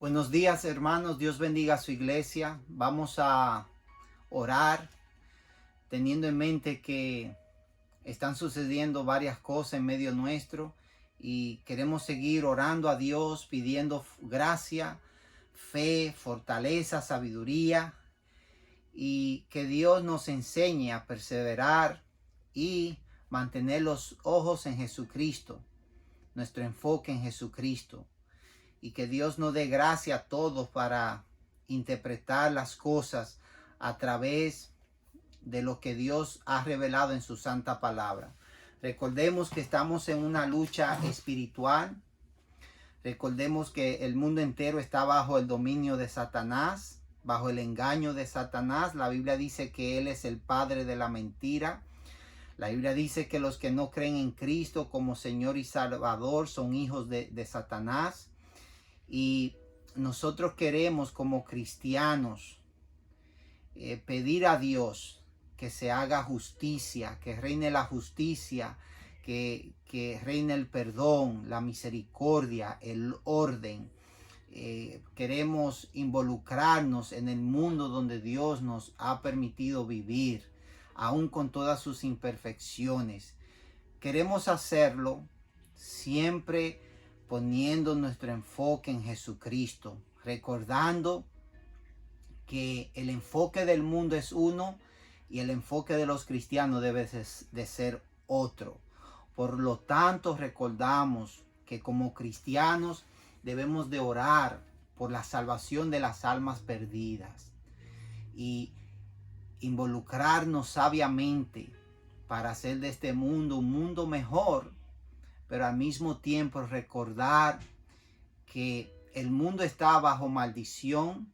Buenos días, hermanos. Dios bendiga a su iglesia. Vamos a orar teniendo en mente que están sucediendo varias cosas en medio nuestro y queremos seguir orando a Dios, pidiendo gracia, fe, fortaleza, sabiduría y que Dios nos enseñe a perseverar y mantener los ojos en Jesucristo, nuestro enfoque en Jesucristo. Y que Dios nos dé gracia a todos para interpretar las cosas a través de lo que Dios ha revelado en su santa palabra. Recordemos que estamos en una lucha espiritual. Recordemos que el mundo entero está bajo el dominio de Satanás, bajo el engaño de Satanás. La Biblia dice que Él es el padre de la mentira. La Biblia dice que los que no creen en Cristo como Señor y Salvador son hijos de Satanás. Y nosotros queremos como cristianos pedir a Dios que se haga justicia, que reine la justicia, que reine el perdón, la misericordia, el orden. Queremos involucrarnos en el mundo donde Dios nos ha permitido vivir, aún con todas sus imperfecciones. Queremos hacerlo siempre poniendo nuestro enfoque en Jesucristo, recordando que el enfoque del mundo es uno y el enfoque de los cristianos debe de ser otro. Por lo tanto, recordamos que como cristianos debemos de orar por la salvación de las almas perdidas y involucrarnos sabiamente para hacer de este mundo un mundo mejor, pero al mismo tiempo recordar que el mundo está bajo maldición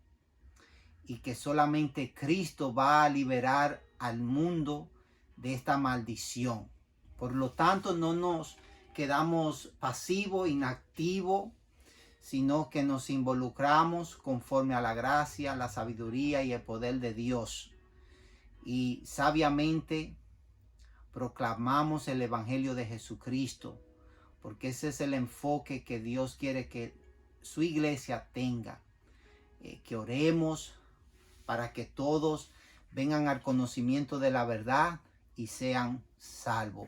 y que solamente Cristo va a liberar al mundo de esta maldición. Por lo tanto, no nos quedamos pasivos, inactivos, sino que nos involucramos conforme a la gracia, la sabiduría y el poder de Dios. Y sabiamente proclamamos el Evangelio de Jesucristo, porque ese es el enfoque que Dios quiere que su iglesia tenga. Que oremos para que todos vengan al conocimiento de la verdad y sean salvos.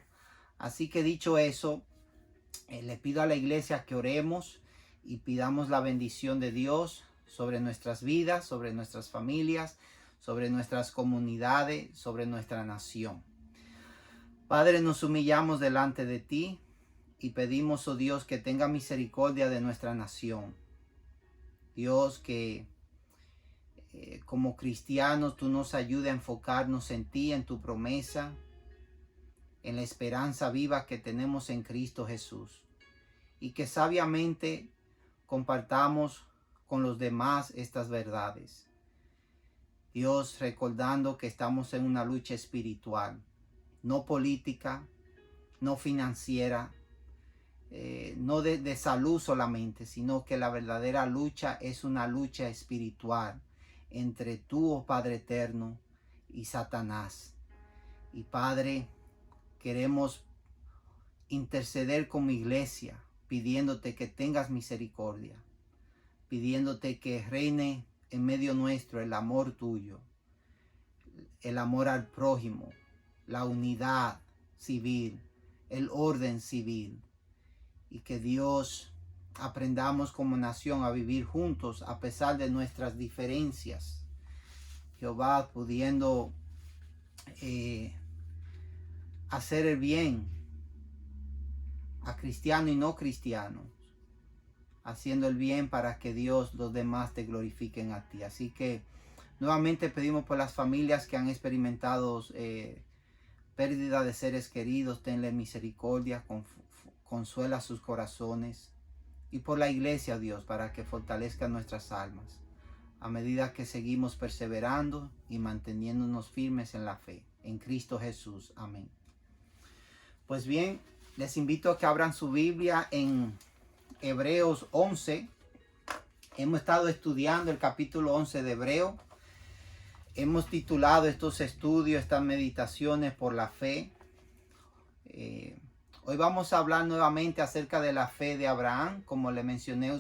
Así que dicho eso, le pido a la iglesia que oremos y pidamos la bendición de Dios sobre nuestras vidas, sobre nuestras familias, sobre nuestras comunidades, sobre nuestra nación. Padre, nos humillamos delante de ti y pedimos, oh Dios, que tenga misericordia de nuestra nación. Dios, que como cristianos tú nos ayudes a enfocarnos en ti, en tu promesa, en la esperanza viva que tenemos en Cristo Jesús. Y que sabiamente compartamos con los demás estas verdades. Dios, recordando que estamos en una lucha espiritual, no política, no financiera, no de salud solamente, sino que la verdadera lucha es una lucha espiritual entre tú, oh Padre eterno, y Satanás. Y Padre, queremos interceder como iglesia, pidiéndote que tengas misericordia, pidiéndote que reine en medio nuestro el amor tuyo, el amor al prójimo, la unidad civil, el orden civil, y que Dios aprendamos como nación a vivir juntos a pesar de nuestras diferencias. Jehová, pudiendo hacer el bien a cristianos y no cristianos, haciendo el bien para que Dios, los demás te glorifiquen a ti. Así que nuevamente pedimos por las familias que han experimentado pérdida de seres queridos, tenle misericordia, consuela sus corazones, y por la iglesia, Dios, para que fortalezca nuestras almas a medida que seguimos perseverando y manteniéndonos firmes en la fe. En Cristo Jesús. Amén. Pues bien, les invito a que abran su Biblia en Hebreos 11. Hemos estado estudiando el capítulo 11 de Hebreo. Hemos titulado estos estudios, estas meditaciones, por la fe. Hoy vamos a hablar nuevamente acerca de la fe de Abraham. Como le mencioné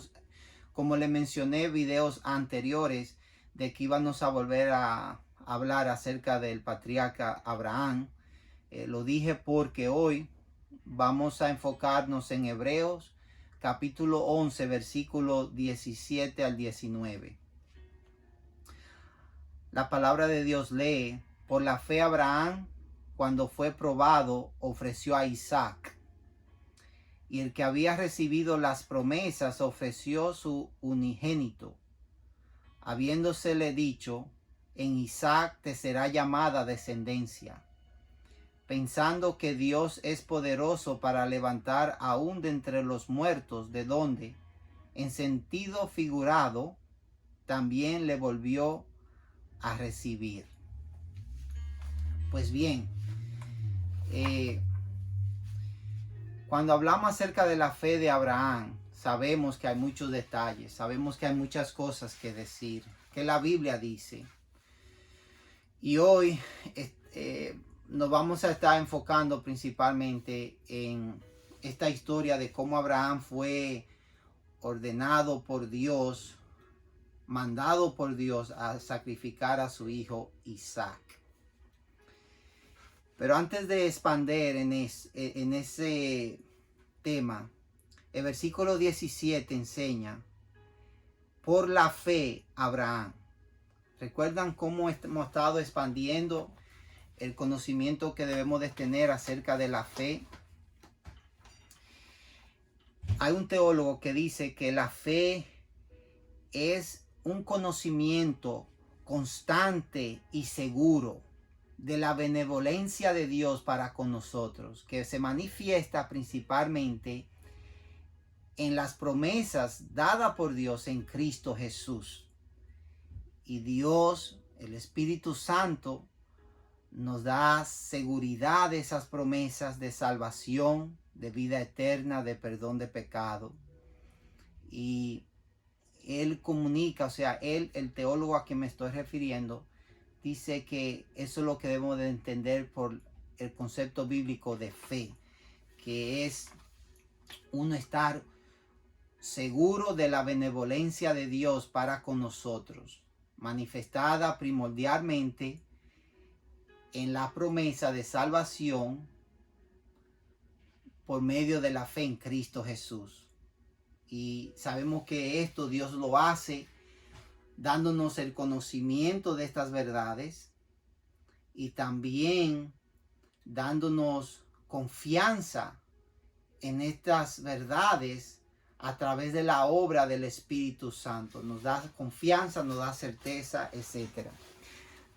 Como le mencioné en videos anteriores de que íbamos a volver a hablar acerca del patriarca Abraham, lo dije porque hoy vamos a enfocarnos en Hebreos capítulo 11, versículo 17 al 19. La palabra de Dios lee: por la fe Abraham, cuando fue probado, ofreció a Isaac. Y el que había recibido las promesas ofreció su unigénito, habiéndosele dicho: en Isaac te será llamada descendencia, pensando que Dios es poderoso para levantar aún de entre los muertos, de donde, en sentido figurado, también le volvió a recibir. Pues bien, cuando hablamos acerca de la fe de Abraham, sabemos que hay muchos detalles, sabemos que hay muchas cosas que decir, que la Biblia dice. Y hoy nos vamos a estar enfocando principalmente en esta historia de cómo Abraham fue ordenado por Dios, mandado por Dios a sacrificar a su hijo Isaac. Pero antes de expander en ese tema, el versículo 17 enseña: por la fe Abraham. ¿Recuerdan cómo hemos estado expandiendo el conocimiento que debemos de tener acerca de la fe? Hay un teólogo que dice que la fe es un conocimiento constante y seguro de la benevolencia de Dios para con nosotros, que se manifiesta principalmente en las promesas dadas por Dios en Cristo Jesús. Y Dios, el Espíritu Santo, nos da seguridad de esas promesas de salvación, de vida eterna, de perdón de pecado. Y Él comunica, o sea, el teólogo a quien me estoy refiriendo, dice que eso es lo que debemos de entender por el concepto bíblico de fe, que es uno estar seguro de la benevolencia de Dios para con nosotros, manifestada primordialmente en la promesa de salvación por medio de la fe en Cristo Jesús. Y sabemos que esto Dios lo hace dándonos el conocimiento de estas verdades y también dándonos confianza en estas verdades a través de la obra del Espíritu Santo. Nos da confianza, nos da certeza, etc.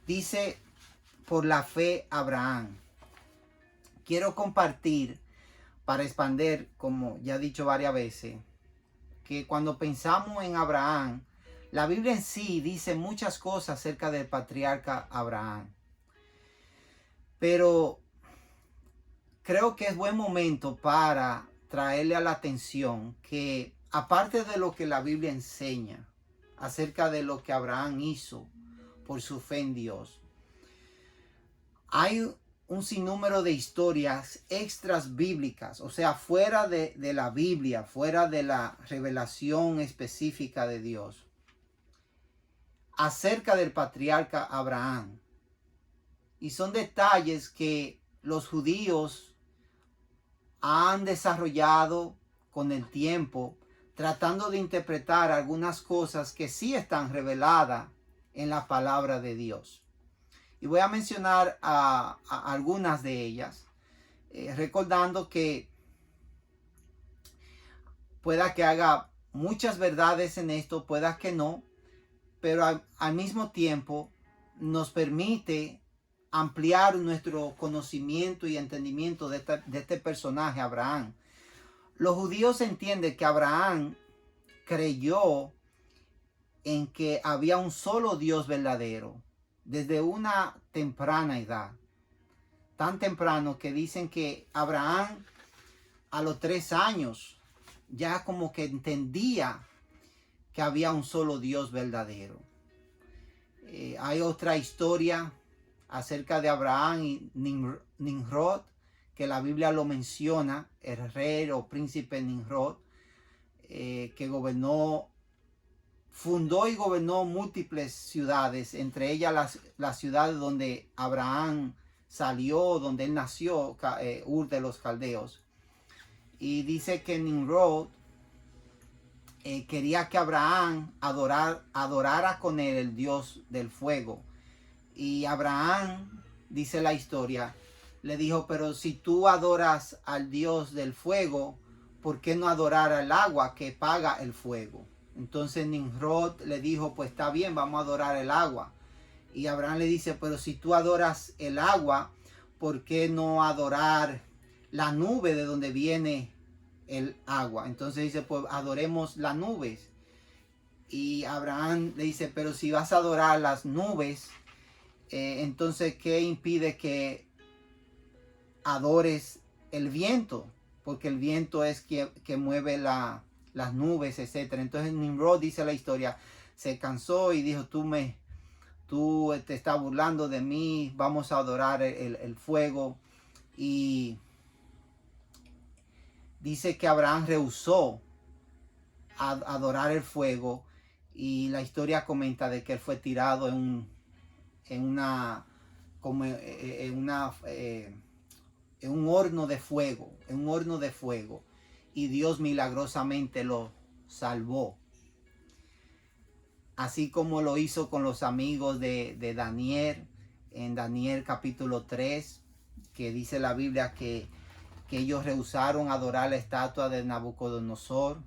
Dice: por la fe Abraham. Quiero compartir, para expandir, como ya he dicho varias veces, que cuando pensamos en Abraham, la Biblia en sí dice muchas cosas acerca del patriarca Abraham. Pero creo que es buen momento para traerle a la atención que, aparte de lo que la Biblia enseña acerca de lo que Abraham hizo por su fe en Dios, hay un sinnúmero de historias extras bíblicas, o sea, fuera de la Biblia, fuera de la revelación específica de Dios, acerca del patriarca Abraham. Y son detalles que los judíos han desarrollado con el tiempo, tratando de interpretar algunas cosas que sí están reveladas en la palabra de Dios. Y voy a mencionar a algunas de ellas, recordando que pueda que haga muchas verdades en esto, pueda que no, pero al mismo tiempo nos permite ampliar nuestro conocimiento y entendimiento de este personaje, Abraham. Los judíos entienden que Abraham creyó en que había un solo Dios verdadero desde una temprana edad, tan temprano que dicen que Abraham a los 3 años ya como que entendía que había un solo Dios verdadero. Hay otra historia acerca de Abraham y Nimrod, que la Biblia lo menciona, el rey o príncipe Nimrod, que gobernó fundó y gobernó múltiples ciudades, entre ellas las ciudades donde Abraham salió, donde él nació, Ur de los Caldeos. Y dice que Nimrod quería que Abraham adorara con él el Dios del fuego. Y Abraham, dice la historia, le dijo, pero si tú adoras al Dios del fuego, ¿por qué no adorar al agua que paga el fuego? Entonces Nimrod le dijo, pues está bien, vamos a adorar el agua. Y Abraham le dice, pero si tú adoras el agua, ¿por qué no adorar la nube de donde viene el agua? Entonces dice, pues adoremos las nubes. Y Abraham le dice, pero si vas a adorar las nubes, entonces ¿qué impide que adores el viento? Porque el viento es que mueve las nubes, etc. Entonces Nimrod, dice la historia, se cansó y dijo, tú te estás burlando de mí, vamos a adorar el fuego. Y dice que Abraham rehusó adorar el fuego, y la historia comenta de que él fue tirado en un horno de fuego, y Dios milagrosamente lo salvó. Así como lo hizo con los amigos de Daniel, en Daniel capítulo 3, que dice la Biblia que ellos rehusaron adorar la estatua de Nabucodonosor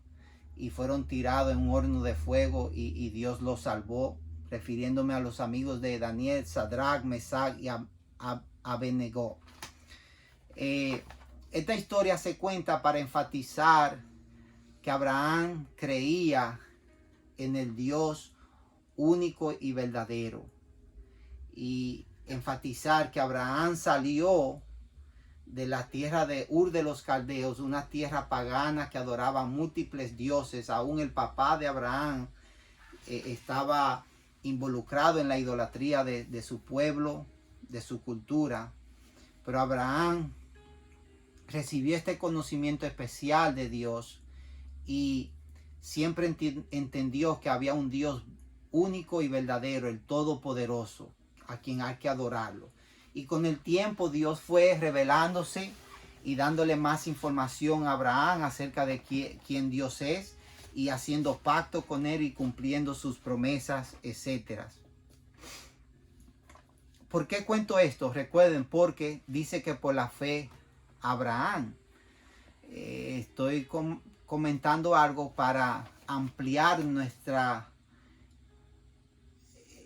y fueron tirados en un horno de fuego, y Dios los salvó, refiriéndome a los amigos de Daniel, Sadrach, Mesach y Abednego. Esta historia se cuenta para enfatizar que Abraham creía en el Dios único y verdadero, y enfatizar que Abraham salió de la tierra de Ur de los Caldeos, una tierra pagana que adoraba múltiples dioses. Aún el papá de Abraham estaba involucrado en la idolatría de su pueblo, de su cultura. Pero Abraham recibió este conocimiento especial de Dios, y siempre entendió que había un Dios único y verdadero, el Todopoderoso, a quien hay que adorarlo. Y con el tiempo Dios fue revelándose y dándole más información a Abraham acerca de quién Dios es, y haciendo pacto con él y cumpliendo sus promesas, etc. ¿Por qué cuento esto? Recuerden, porque dice que por la fe Abraham. Estoy comentando algo para ampliar nuestras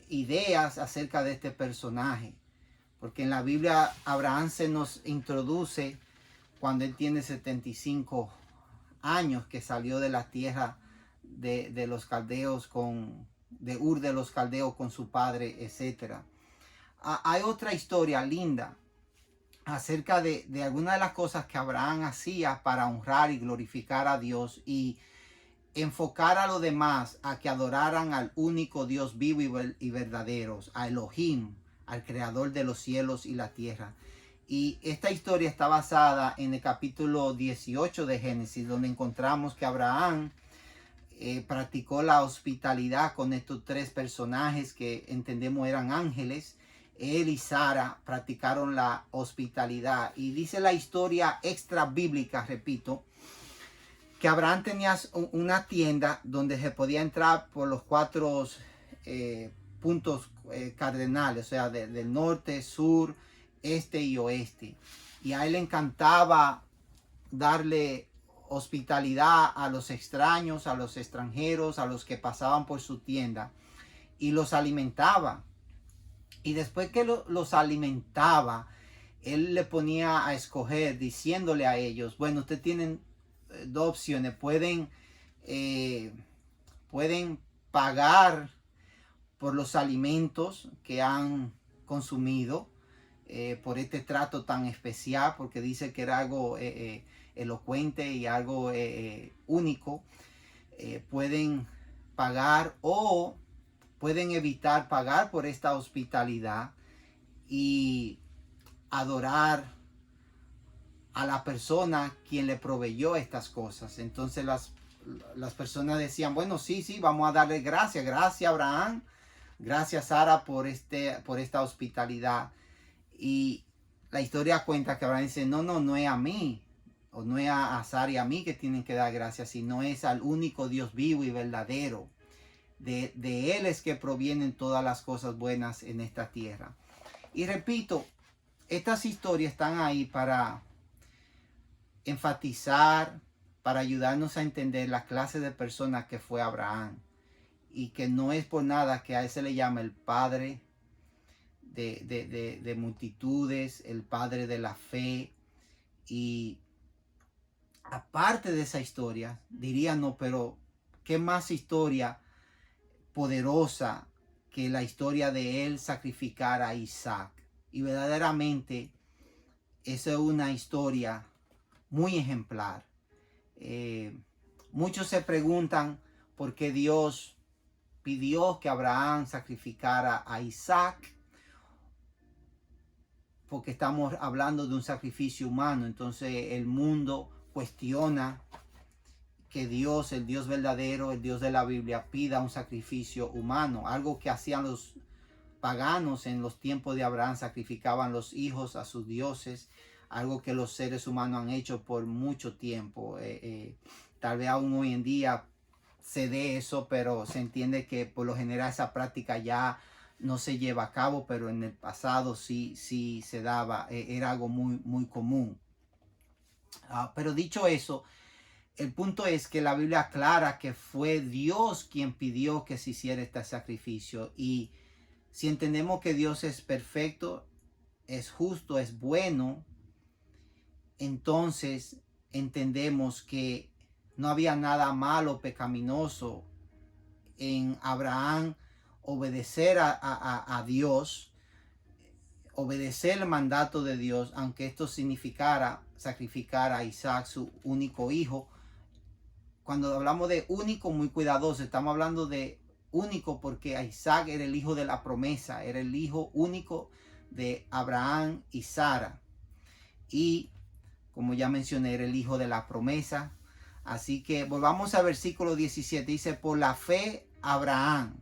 ideas acerca de este personaje. Porque en la Biblia Abraham se nos introduce cuando él tiene 75 años, que salió de la tierra de los caldeos, de Ur de los Caldeos con su padre, etc. Hay otra historia linda acerca de algunas de las cosas que Abraham hacía para honrar y glorificar a Dios y enfocar a los demás a que adoraran al único Dios vivo y verdadero, a Elohim, al creador de los cielos y la tierra. Y esta historia está basada en el capítulo 18 de Génesis, donde encontramos que Abraham practicó la hospitalidad con estos tres personajes que entendemos eran ángeles. Él y Sara practicaron la hospitalidad. Y dice la historia extra bíblica, repito, que Abraham tenía una tienda donde se podía entrar por los cuatro puntos cardenales, o sea, del norte, sur, este y oeste. Y a él le encantaba darle hospitalidad a los extraños, a los extranjeros, a los que pasaban por su tienda, y los alimentaba. Y después que los alimentaba, él le ponía a escoger, diciéndole a ellos, bueno, ustedes tienen dos opciones, pueden pagar por los alimentos que han consumido, por este trato tan especial, porque dice que era algo elocuente y algo único. Pueden pagar, o pueden evitar pagar por esta hospitalidad y adorar a la persona quien le proveyó estas cosas. Entonces las las personas decían, bueno, sí, vamos a darle gracias. Gracias, Abraham. Gracias, Sara, por esta hospitalidad. Y la historia cuenta que Abraham dice, no es a mí, o no es a Sara y a mí que tienen que dar gracias, sino es al único Dios vivo y verdadero. De Él es que provienen todas las cosas buenas en esta tierra. Y repito, estas historias están ahí para enfatizar, para ayudarnos a entender la clase de persona que fue Abraham. Y que no es por nada que a él se le llama el padre de multitudes, el padre de la fe. Y aparte de esa historia, dirían, no, pero ¿qué más historia poderosa que la historia de él sacrificar a Isaac? Y verdaderamente esa es una historia muy ejemplar. Muchos se preguntan por qué Dios pidió que Abraham sacrificara a Isaac, porque estamos hablando de un sacrificio humano. Entonces el mundo cuestiona que Dios, el Dios verdadero, el Dios de la Biblia, pida un sacrificio humano, algo que hacían los paganos en los tiempos de Abraham, sacrificaban los hijos a sus dioses, algo que los seres humanos han hecho por mucho tiempo. Tal vez aún hoy en día se dé eso, pero se entiende que por lo general esa práctica ya no se lleva a cabo, pero en el pasado sí se daba, era algo muy común. Pero dicho eso, el punto es que la Biblia aclara que fue Dios quien pidió que se hiciera este sacrificio. Y si entendemos que Dios es perfecto, es justo, es bueno, entonces entendemos que no había nada malo, pecaminoso en Abraham obedecer a Dios, obedecer el mandato de Dios, aunque esto significara sacrificar a Isaac, su único hijo. Cuando hablamos de único, muy cuidadoso, estamos hablando de único porque a Isaac era el hijo de la promesa, era el hijo único de Abraham y Sara. Y como ya mencioné, era el hijo de la promesa. Así que volvamos al versículo 17. Dice, por la fe Abraham,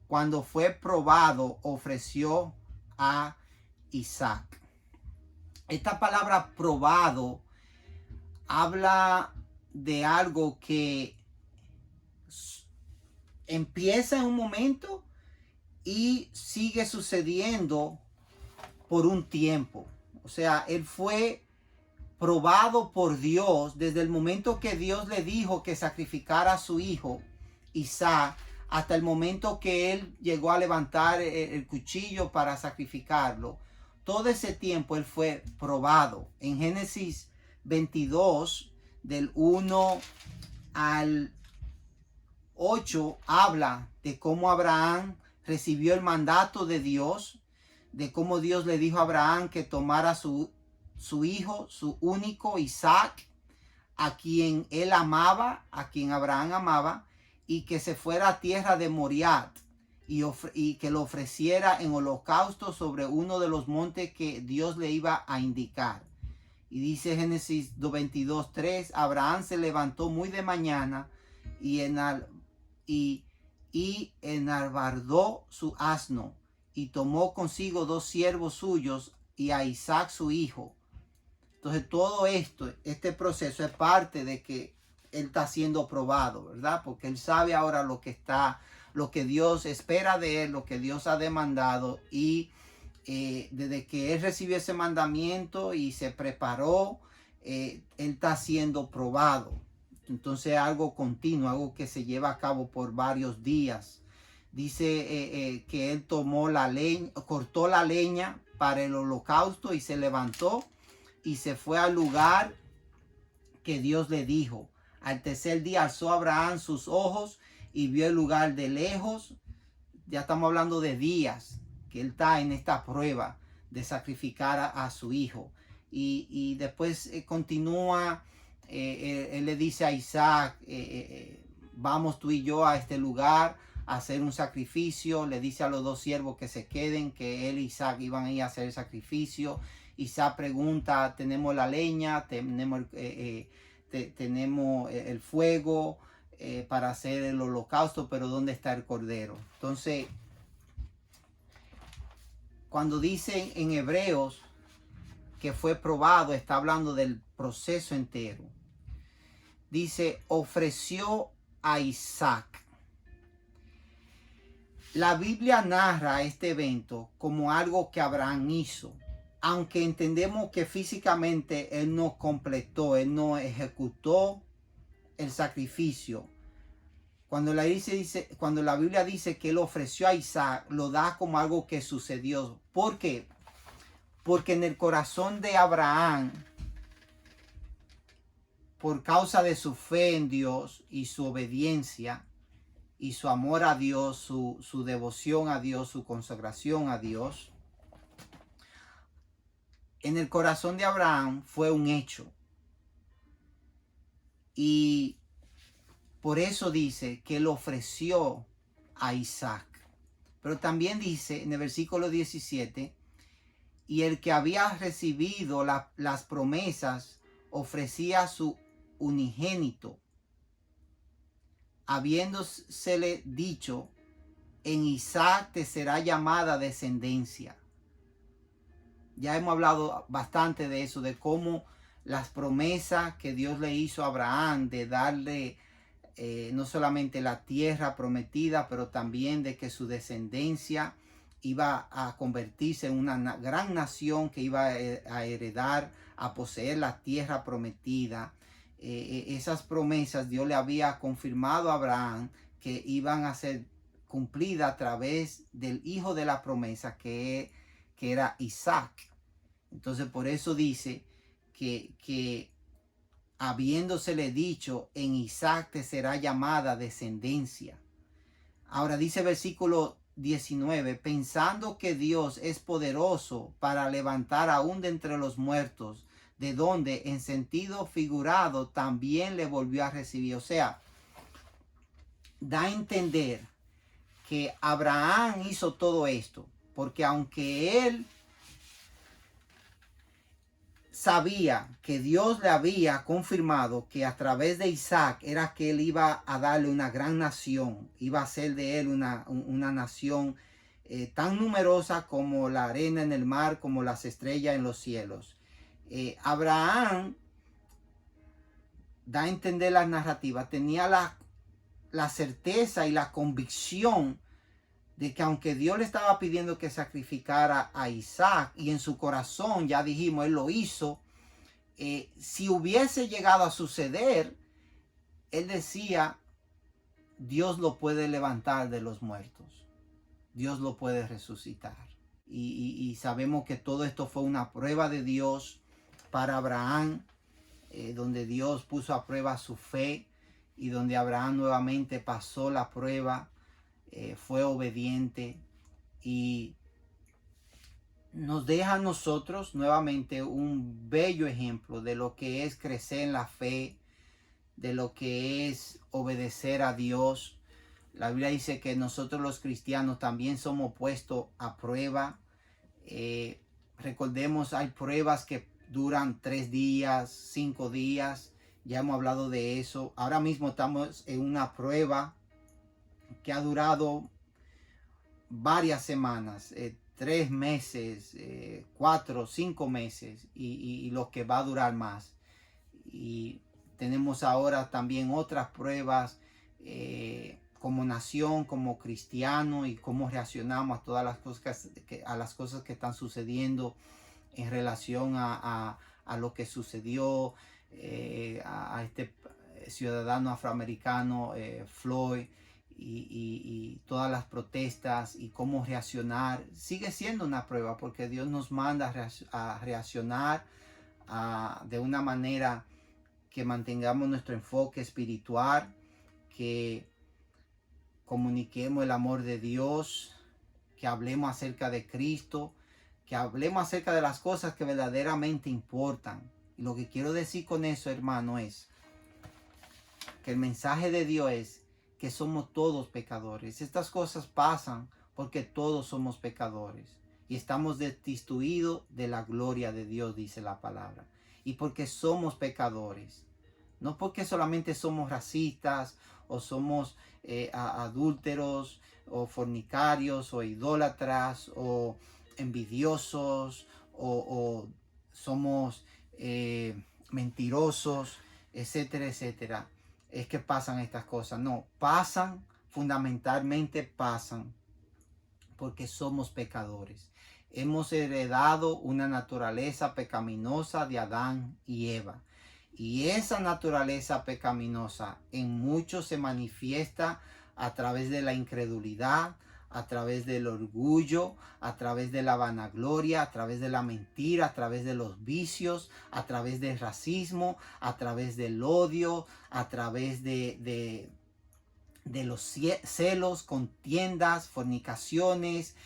cuando fue probado, ofreció a Isaac. Esta palabra probado habla de algo que empieza en un momento y sigue sucediendo por un tiempo. O sea, él fue probado por Dios desde el momento que Dios le dijo que sacrificara a su hijo Isaac hasta el momento que él llegó a levantar el cuchillo para sacrificarlo. Todo ese tiempo él fue probado. En Génesis 22, del 1 al 8, habla de cómo Abraham recibió el mandato de Dios, de cómo Dios le dijo a Abraham que tomara su hijo, su único Isaac, a quien él amaba, a quien Abraham amaba, y que se fuera a tierra de Moriat y que lo ofreciera en holocausto sobre uno de los montes que Dios le iba a indicar. Y dice Génesis 22:3, Abraham se levantó muy de mañana y enarbardó su asno y tomó consigo 2 siervos suyos y a Isaac su hijo. Entonces todo este proceso es parte de que él está siendo probado, ¿verdad? Porque él sabe ahora lo que Dios espera de él, lo que Dios ha demandado. Y desde que él recibió ese mandamiento y se preparó, él está siendo probado. Entonces algo continuo, algo que se lleva a cabo por varios días. Dice que él tomó la leña, cortó la leña para el holocausto y se levantó y se fue al lugar que Dios le dijo. Al tercer día alzó Abraham sus ojos y vio el lugar de lejos. Ya estamos hablando de días que él está en esta prueba de sacrificar a su hijo. Y después continúa, él le dice a Isaac, vamos tú y yo a este lugar a hacer un sacrificio. Le dice a los 2 siervos que se queden, que él y Isaac iban a ir a hacer el sacrificio. Isaac pregunta, ¿tenemos la leña? ¿Tenemos tenemos el fuego para hacer el holocausto, pero ¿dónde está el cordero? Entonces, cuando dicen en Hebreos que fue probado, está hablando del proceso entero. Dice, ofreció a Isaac. La Biblia narra este evento como algo que Abraham hizo, aunque entendemos que físicamente él no completó, él no ejecutó el sacrificio. Cuando la Biblia dice que él ofreció a Isaac, lo da como algo que sucedió. ¿Por qué? Porque en el corazón de Abraham, por causa de su fe en Dios y su obediencia y su amor a Dios, su devoción a Dios, su consagración a Dios, en el corazón de Abraham fue un hecho. Y por eso dice que él ofreció a Isaac. Pero también dice en el versículo 17, y el que había recibido las promesas ofrecía su unigénito, habiéndosele dicho, en Isaac te será llamada descendencia. Ya hemos hablado bastante de eso, de cómo las promesas que Dios le hizo a Abraham, de darle no solamente la tierra prometida, pero también de que su descendencia iba a convertirse en una gran nación que iba a heredar, a poseer la tierra prometida. Esas promesas Dios le había confirmado a Abraham que iban a ser cumplidas a través del hijo de la promesa que era Isaac. Entonces por eso dice que habiéndosele dicho, en Isaac te será llamada descendencia. Ahora dice versículo 19, pensando que Dios es poderoso para levantar aún de entre los muertos, de donde en sentido figurado también le volvió a recibir. O sea, da a entender que Abraham hizo todo esto, porque aunque él sabía que Dios le había confirmado que a través de Isaac era que él iba a darle una gran nación, iba a hacer de él una nación tan numerosa como la arena en el mar, como las estrellas en los cielos. Abraham, da a entender la narrativa, tenía la certeza y la convicción de que aunque Dios le estaba pidiendo que sacrificara a Isaac, y en su corazón, ya dijimos, él lo hizo, si hubiese llegado a suceder, él decía, Dios lo puede levantar de los muertos, Dios lo puede resucitar. Y sabemos que todo esto fue una prueba de Dios para Abraham, donde Dios puso a prueba su fe y donde Abraham nuevamente pasó la prueba. Fue obediente y nos deja a nosotros nuevamente un bello ejemplo de lo que es crecer en la fe, de lo que es obedecer a Dios. La Biblia dice que nosotros los cristianos también somos puestos a prueba. Recordemos, hay pruebas que duran 3 días, 5 días. Ya hemos hablado de eso. Ahora mismo estamos en una prueba que ha durado varias semanas, 3 meses, 4, 5 meses y lo que va a durar más. Y tenemos ahora también otras pruebas como nación, como cristiano, y cómo reaccionamos a todas las cosas que están sucediendo en relación a lo que sucedió a este ciudadano afroamericano, Floyd, y todas las protestas y cómo reaccionar. Sigue siendo una prueba porque Dios nos manda a reaccionar de una manera que mantengamos nuestro enfoque espiritual, que comuniquemos el amor de Dios, que hablemos acerca de Cristo, que hablemos acerca de las cosas que verdaderamente importan. Y lo que quiero decir con eso, hermano, es que el mensaje de Dios es que somos todos pecadores. Estas cosas pasan porque todos somos pecadores y estamos destituidos de la gloria de Dios, dice la palabra. Y porque somos pecadores, No porque solamente somos racistas o somos adúlteros o fornicarios o idólatras o envidiosos o somos mentirosos, etcétera, etcétera. Es que pasan estas cosas. No, pasan, fundamentalmente pasan porque somos pecadores. Hemos heredado una naturaleza pecaminosa de Adán y Eva. Y esa naturaleza pecaminosa en muchos se manifiesta a través de la incredulidad, a través del orgullo, a través de la vanagloria, a través de la mentira, a través de los vicios, a través del racismo, a través del odio, a través de los celos, contiendas, fornicaciones,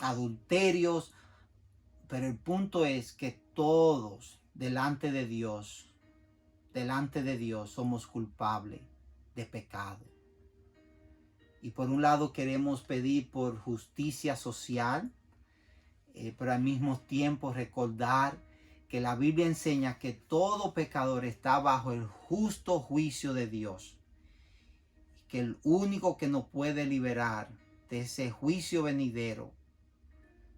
adulterios. Pero el punto es que todos delante de Dios somos culpables de pecado. Y por un lado queremos pedir por justicia social, pero al mismo tiempo recordar que la Biblia enseña que todo pecador está bajo el justo juicio de Dios. Que el único que nos puede liberar de ese juicio venidero,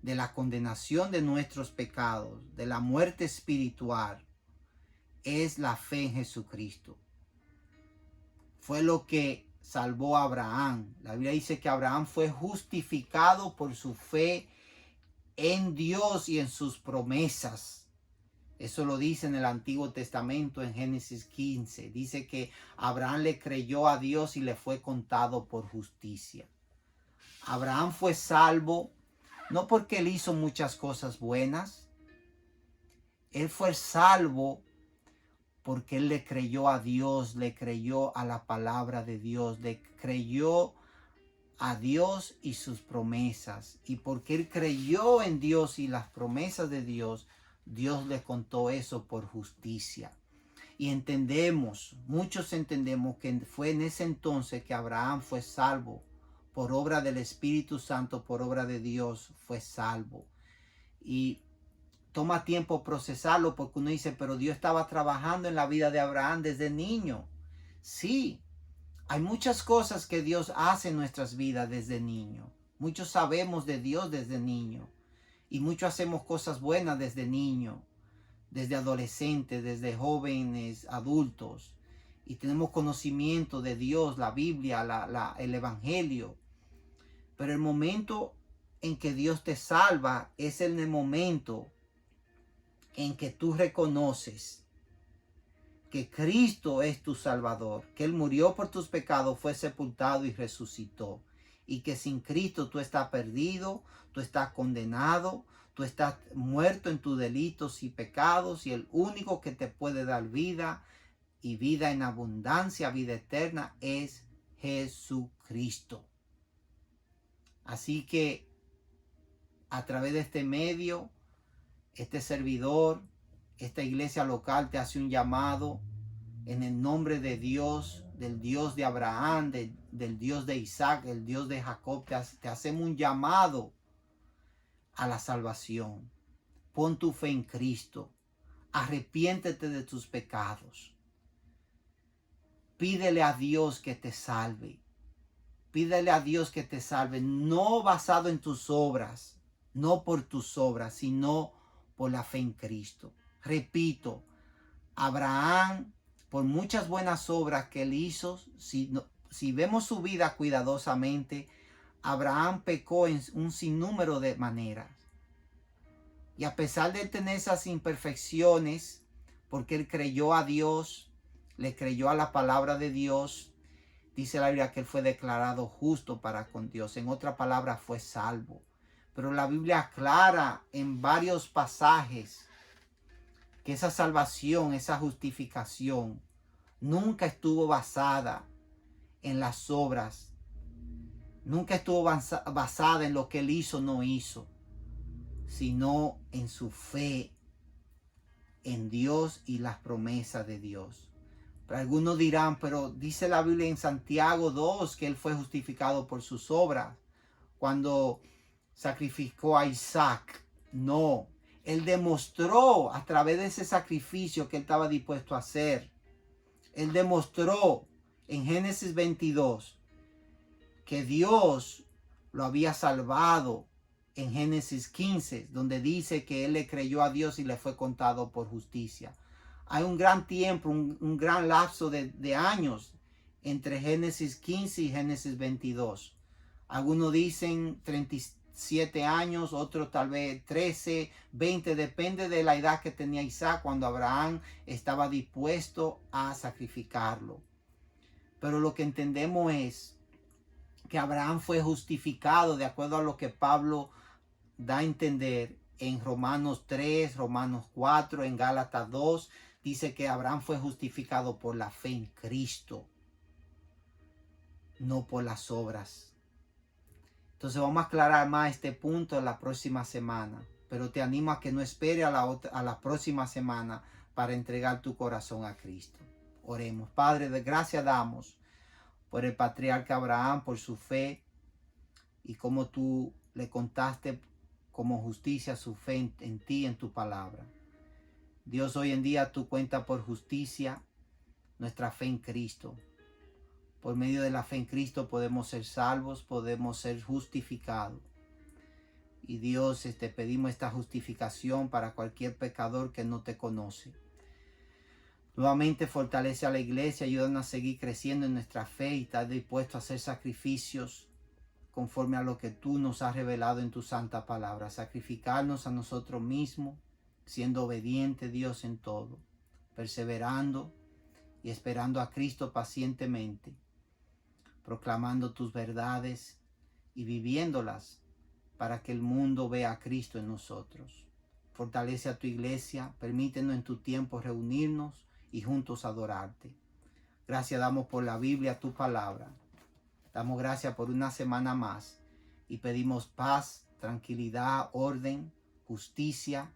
de la condenación de nuestros pecados, de la muerte espiritual, es la fe en Jesucristo. Fue lo que salvó a Abraham. La Biblia dice que Abraham fue justificado por su fe en Dios y en sus promesas. Eso lo dice en el Antiguo Testamento, en Génesis 15. Dice que Abraham le creyó a Dios y le fue contado por justicia. Abraham fue salvo no porque él hizo muchas cosas buenas. Él fue salvo porque él le creyó a Dios, le creyó a la palabra de Dios, le creyó a Dios y sus promesas. Y porque él creyó en Dios y las promesas de Dios, Dios le contó eso por justicia. Y muchos entendemos que fue en ese entonces que Abraham fue salvo. Por obra del Espíritu Santo, por obra de Dios, fue salvo. Y toma tiempo procesarlo porque uno dice, pero Dios estaba trabajando en la vida de Abraham desde niño. Sí, hay muchas cosas que Dios hace en nuestras vidas desde niño. Muchos sabemos de Dios desde niño. Y muchos hacemos cosas buenas desde niño, desde adolescentes, desde jóvenes, adultos. Y tenemos conocimiento de Dios, la Biblia, el Evangelio. Pero el momento en que Dios te salva es en el momento en que tú reconoces que Cristo es tu Salvador, que Él murió por tus pecados, fue sepultado y resucitó. Y que sin Cristo tú estás perdido, tú estás condenado, tú estás muerto en tus delitos y pecados, y el único que te puede dar vida y vida en abundancia, vida eterna, es Jesucristo. Así que a través de este medio, este servidor, esta iglesia local te hace un llamado en el nombre de Dios, del Dios de Abraham, del Dios de Isaac, el Dios de Jacob. Te hacemos un llamado a la salvación. Pon tu fe en Cristo. Arrepiéntete de tus pecados. Pídele a Dios que te salve. Pídele a Dios que te salve, no basado en tus obras, no por tus obras, sino por la fe en Cristo. Repito, Abraham, por muchas buenas obras que él hizo, si vemos su vida cuidadosamente, Abraham pecó en un sinnúmero de maneras. Y a pesar de tener esas imperfecciones, porque él creyó a Dios, le creyó a la palabra de Dios, dice la Biblia que él fue declarado justo para con Dios. En otra palabra, fue salvo. Pero la Biblia aclara en varios pasajes que esa salvación, esa justificación, nunca estuvo basada en las obras. Nunca estuvo basada en lo que él hizo o no hizo, sino en su fe en Dios y las promesas de Dios. Pero algunos dirán, pero dice la Biblia en Santiago 2 que él fue justificado por sus obras cuando sacrificó a Isaac. No, él demostró a través de ese sacrificio que él estaba dispuesto a hacer Él demostró en Génesis 22 que Dios lo había salvado en Génesis 15, donde dice que él le creyó a Dios y le fue contado por justicia. Hay un gran tiempo, un gran lapso de años entre Génesis 15 y Génesis 22. Algunos dicen 37 años, otros tal vez 13, 20, depende de la edad que tenía Isaac cuando Abraham estaba dispuesto a sacrificarlo. Pero lo que entendemos es que Abraham fue justificado de acuerdo a lo que Pablo da a entender en Romanos 3, Romanos 4, en Gálatas 2, dice que Abraham fue justificado por la fe en Cristo, no por las obras. Entonces vamos a aclarar más este punto en la próxima semana, pero te animo a que no espere a la próxima semana para entregar tu corazón a Cristo. Oremos. Padre, de gracia damos por el patriarca Abraham, por su fe y cómo tú le contaste como justicia su fe en ti, en tu palabra. Dios, hoy en día tú cuentas por justicia nuestra fe en Cristo. Por medio de la fe en Cristo podemos ser salvos, podemos ser justificados. Y Dios, te pedimos esta justificación para cualquier pecador que no te conoce. Nuevamente fortalece a la iglesia, ayúdanos a seguir creciendo en nuestra fe y estar dispuestos a hacer sacrificios conforme a lo que tú nos has revelado en tu santa palabra. Sacrificarnos a nosotros mismos, siendo obediente, Dios, en todo, perseverando y esperando a Cristo pacientemente, proclamando tus verdades y viviéndolas para que el mundo vea a Cristo en nosotros. Fortalece a tu iglesia, permítenos en tu tiempo reunirnos y juntos adorarte. Gracias damos por la Biblia, tu palabra. Damos gracias por una semana más y pedimos paz, tranquilidad, orden, justicia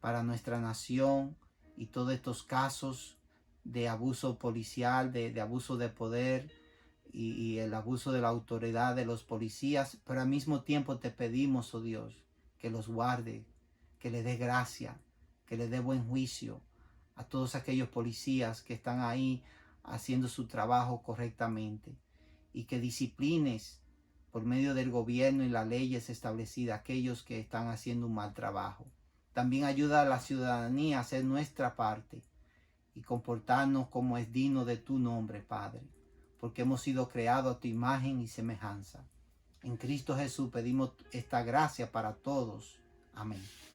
para nuestra nación y todos estos casos de abuso policial, de abuso de poder y el abuso de la autoridad de los policías. Pero al mismo tiempo te pedimos, oh Dios, que los guarde, que le dé gracia, que le dé buen juicio a todos aquellos policías que están ahí haciendo su trabajo correctamente, y que disciplines por medio del gobierno y las leyes establecidas aquellos que están haciendo un mal trabajo. También ayuda a la ciudadanía a hacer nuestra parte y comportarnos como es digno de tu nombre, Padre, porque hemos sido creados a tu imagen y semejanza. En Cristo Jesús pedimos esta gracia para todos. Amén.